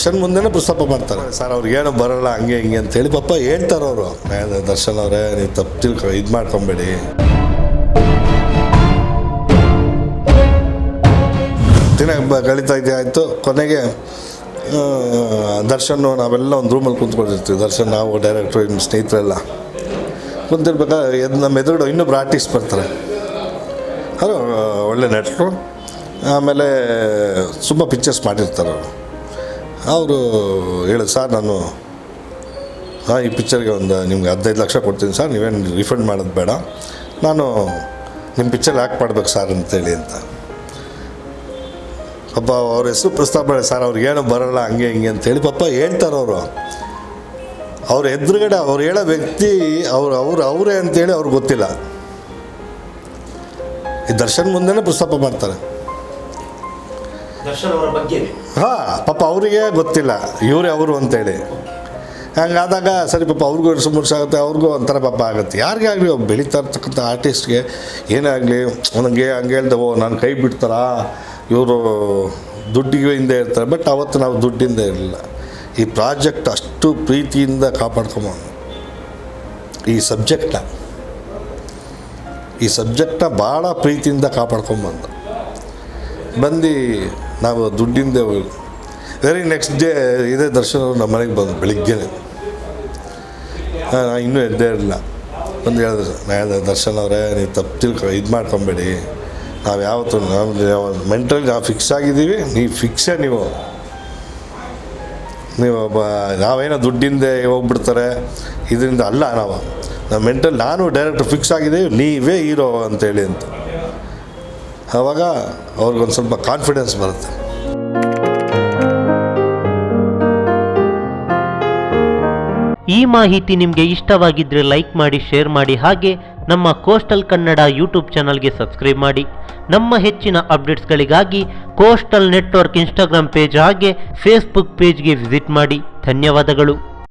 ದರ್ಶನ್ ಮುಂದೆನೇ ಪ್ರಸ್ತಾಪ ಮಾಡ್ತಾರೆ. ಸರ್ ಅವ್ರಿಗೇನು ಬರೋಲ್ಲ ಹಂಗೆ ಹಿಂಗೆ ಅಂತೇಳಿ ಪಾಪ ಹೇಳ್ತಾರೆ ಅವರು. ದರ್ಶನ್ ಅವರೇ ನೀವು ತಪ್ಪು ಇದು ಮಾಡ್ಕೊಬೇಡಿ. ದಿನ ಕಳೀತಾ ಇದೆ ಆಯಿತು. ಕೊನೆಗೆ ದರ್ಶನ್ ನಾವೆಲ್ಲ ಒಂದು ರೂಮಲ್ಲಿ ಕೂತ್ಕೊಂಡಿರ್ತೀವಿ. ದರ್ಶನ್ ನಾವು ಡೈರೆಕ್ಟ್ರು ಇನ್ನು ಸ್ನೇಹಿತರೆಲ್ಲ ಕುಂತಿರ್ಬೇಕಾದ್ರೆ ನಮ್ಮ ಎದುರುಗಡೆ ಇನ್ನೊಬ್ರು ಆರ್ಟಿಸ್ಟ್ ಬರ್ತಾರೆ. ಅವರು ಒಳ್ಳೆ ನಟರು, ಆಮೇಲೆ ತುಂಬ ಪಿಕ್ಚರ್ಸ್ ಮಾಡಿರ್ತಾರೆ. ಅವರು ಹೇಳಿದ್ರು, ಸರ್ ನಾನು ಈ ಪಿಕ್ಚರ್ಗೆ ನಿಮ್ಗೆ 15 ಲಕ್ಷ ಕೊಡ್ತೀನಿ ಸರ್, ನೀವೇನು ರಿಫಂಡ್ ಮಾಡೋದು ಬೇಡ, ನಾನು ನಿಮ್ಮ ಪಿಕ್ಚರ್ ಯಾಕೆ ಮಾಡ್ಬೇಕು ಸರ್ ಅಂತೇಳಿ ಅಂತ. ಪಾಪ ಅವ್ರ ಹೆಸರು ಪ್ರಸ್ತಾಪ ಮಾಡಿ, ಸರ್ ಅವ್ರಿಗೇನು ಬರೋಲ್ಲ ಹಂಗೆ ಹಿಂಗೆ ಅಂತೇಳಿ ಪಾಪ ಹೇಳ್ತಾರೆ ಅವರು. ಅವ್ರ ಎದುರುಗಡೆ ಅವ್ರು ಹೇಳೋ ವ್ಯಕ್ತಿ ಅವರೇ ಅಂತೇಳಿ ಅವ್ರಿಗೆ ಗೊತ್ತಿಲ್ಲ. ಈ ದರ್ಶನ್ ಮುಂದೆನೇ ಪ್ರಸ್ತಾಪ ಮಾಡ್ತಾರೆ. ಹಾಂ, ಪಾಪ ಅವರಿಗೆ ಗೊತ್ತಿಲ್ಲ ಇವರೇ ಅವರು ಅಂತೇಳಿ. ಹಂಗಾದಾಗ ಸರಿ ಪಾಪ ಅವ್ರಿಗೂ ವರ್ಷ ಆಗುತ್ತೆ, ಅವ್ರಿಗೂ ಒಂಥರ ಪಾಪ ಆಗುತ್ತೆ. ಯಾರಿಗೇ ಆಗಲಿ ಬೆಳೀತಾ ಇರ್ತಕ್ಕಂಥ ಆರ್ಟಿಸ್ಟ್ಗೆ ಏನೇ ಆಗಲಿ ನನಗೆ ಹಂಗೆ ಹೇಳ್ದೆ, ನಾನು ಕೈ ಬಿಡ್ತಾರಾ ಇವರು ದುಡ್ಡಿಗೆ ಹಿಂದೆ ಇರ್ತಾರೆ. ಬಟ್ ಅವತ್ತು ನಾವು ದುಡ್ಡಿಂದ ಇರಲಿಲ್ಲ. ಈ ಪ್ರಾಜೆಕ್ಟ್ ಅಷ್ಟು ಪ್ರೀತಿಯಿಂದ ಕಾಪಾಡ್ಕೊಂಬಂದು ಈ ಸಬ್ಜೆಕ್ಟ್ನ ಭಾಳ ಪ್ರೀತಿಯಿಂದ ಕಾಪಾಡ್ಕೊಂಬಂದು ನಾವು ದುಡ್ಡಿಂದ ವೆರಿ ನೆಕ್ಸ್ಟ್ ಡೇ ಇದೇ ದರ್ಶನ ನಮ್ಮ ಮನೆಗೆ ಬಂದು ಬೆಳಿಗ್ಗೆ. ನಾನು ಇನ್ನೂ ಎದ್ದೇ ಇರಲಿಲ್ಲ. ಹೇಳಿದೆ ದರ್ಶನ್ ಅವರೇ ನೀವು ತಪ್ಪು ಇದು ಮಾಡ್ಕೊಬೇಡಿ, ನಾವು ಯಾವತ್ತು ಮೆಂಟಲಿ ನಾವು ಫಿಕ್ಸ್ ಆಗಿದ್ದೀವಿ, ನೀವು ಫಿಕ್ಸೇ ನೀವು ನಾವೇನೋ ದುಡ್ಡಿಂದ ಹೋಗ್ಬಿಡ್ತಾರೆ ಇದರಿಂದ ಅಲ್ಲ. ನಾವು ಮೆಂಟಲ್ ನಾನು ಡೈರೆಕ್ಟ್ ಫಿಕ್ಸ್ ಆಗಿದ್ದೀವಿ, ನೀವೇ ಹೀರೋ ಅಂತೇಳಿ ಅಂತ. ಆವಾಗ ಅವ್ರಿಗೊಂದು ಸ್ವಲ್ಪ ಕಾನ್ಫಿಡೆನ್ಸ್ ಬರುತ್ತೆ. ಈ ಮಾಹಿತಿ ನಿಮಗೆ ಇಷ್ಟವಾಗಿದ್ದರೆ ಲೈಕ್ ಮಾಡಿ, ಶೇರ್ ಮಾಡಿ, ಹಾಗೆ ನಮ್ಮ ಕೋಸ್ಟಲ್ ಕನ್ನಡ ಯೂಟ್ಯೂಬ್ ಚಾನಲ್ಗೆ ಸಬ್ಸ್ಕ್ರೈಬ್ ಮಾಡಿ. ನಮ್ಮ ಹೆಚ್ಚಿನ ಅಪ್ಡೇಟ್ಸ್ಗಳಿಗಾಗಿ ಕೋಸ್ಟಲ್ ನೆಟ್ವರ್ಕ್ ಇನ್ಸ್ಟಾಗ್ರಾಮ್ ಪೇಜ್ ಹಾಗೆ ಫೇಸ್ಬುಕ್ ಪೇಜ್ಗೆ ವಿಸಿಟ್ ಮಾಡಿ. ಧನ್ಯವಾದಗಳು.